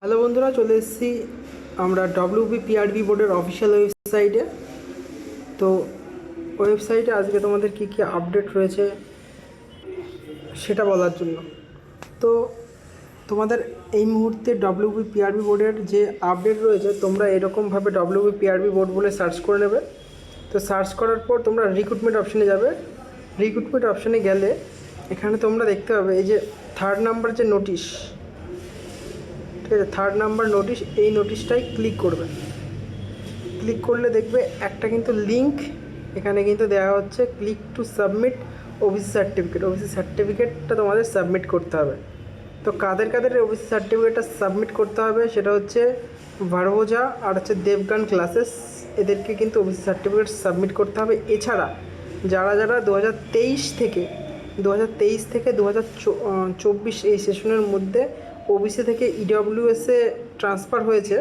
Hello বন্ধুরা, চলে এসেছি আমরা WBPRB বোর্ডের অফিসিয়াল ওয়েবসাইটে। তো ওয়েবসাইটে আজকে তোমাদের কি কি আপডেট রয়েছে সেটা বলার জন্য। তো তোমাদের এই মুহূর্তে WBPRB বোর্ডের যে আপডেট রয়েছে, তোমরা এরকমভাবে WBPRB বোর্ড বলে সার্চ করে নেবে। তো সার্চ করার পর তোমরা রিক্রুটমেন্ট অপশানে যাবে। রিক্রুটমেন্ট অপশানে গেলে এখানে তোমরা দেখতে পাবে এই যে 3rd নাম্বার যে নোটিশ, ঠিক আছে, 3rd নাম্বার নোটিশ, এই নোটিশটাই ক্লিক করবে। ক্লিক করলে দেখবে একটা কিন্তু লিঙ্ক এখানে কিন্তু দেওয়া হচ্ছে, click to submit OBC certificate. OBC সার্টিফিকেটটা তোমাদের সাবমিট করতে হবে। তো কাদের কাদের ওবিসি সার্টিফিকেটটা সাবমিট করতে হবে সেটা হচ্ছে ভারভোজা আর হচ্ছে দেবগান ক্লাসেস, এদেরকে কিন্তু ওবিসি সার্টিফিকেট সাবমিট করতে হবে। এছাড়া যারা যারা 2023 থেকে 2024 এই সেশনের মধ্যে ওবিসি থেকে ইডব্লিউএসে ট্রান্সফার হয়েছে,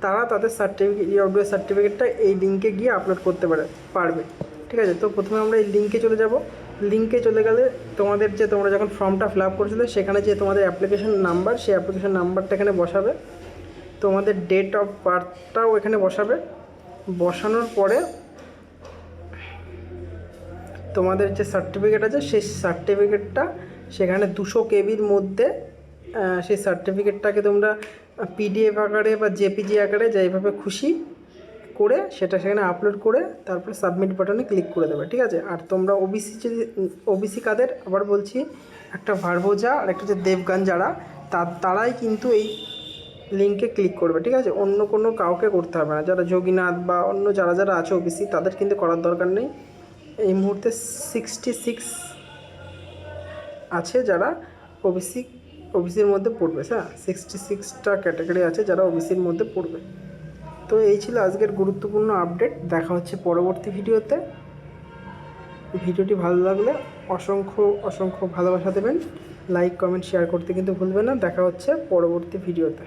তারা তাদের সার্টিফিকেট ইডব্লিউএস সার্টিফিকেটটা এই লিঙ্কে গিয়ে আপলোড করতে পারবে। ঠিক আছে, তো প্রথমে আমরা এই লিঙ্কে চলে যাব। লিঙ্কে চলে গেলে তোমাদের যে তোমরা যখন ফর্মটা ফিল আপ করেছিলে সেখানে যে তোমাদের অ্যাপ্লিকেশন নাম্বার, সেই অ্যাপ্লিকেশন নাম্বারটা এখানে বসাবে। তোমাদের ডেট অফ বার্থটাও এখানে বসাবে। বসানোর পরে তোমাদের যে সার্টিফিকেট আছে সেই সার্টিফিকেটটা সেখানে 200 কেবির মধ্যে সেই সার্টিফিকেটটাকে তোমরা PDF আকারে বা JPG আকারে যেভাবে খুশি করে সেটা সেখানে আপলোড করে তারপরে সাবমিট বাটনে ক্লিক করে দেবে। ঠিক আছে, আর তোমরা ওবিসি কাদের আবার বলছি, একটা ভারভোজা আর একটা হচ্ছে দেবগান, যারা তারাই কিন্তু এই লিঙ্কে ক্লিক করবে। ঠিক আছে, অন্য কোনো কাউকে করতে হবে না। যারা যোগীনাথ বা অন্য যারা যারা আছে ওবিসি, তাদের কিন্তু করার দরকার নেই। এই মুহূর্তে 66 আছে যারা ওবিসির মধ্যে পড়বে। হ্যাঁ, 66টা ক্যাটাগরি আছে যারা ওবিসির মধ্যে পড়বে। তো এই ছিল আজকের গুরুত্বপূর্ণ আপডেট। দেখা হচ্ছে পরবর্তী ভিডিওতে। ভিডিওটি ভালো লাগলে অসংখ্য ভালোবাসা দেবেন। লাইক, কমেন্ট, শেয়ার করতে কিন্তু ভুলবেন না। দেখা হচ্ছে পরবর্তী ভিডিওতে।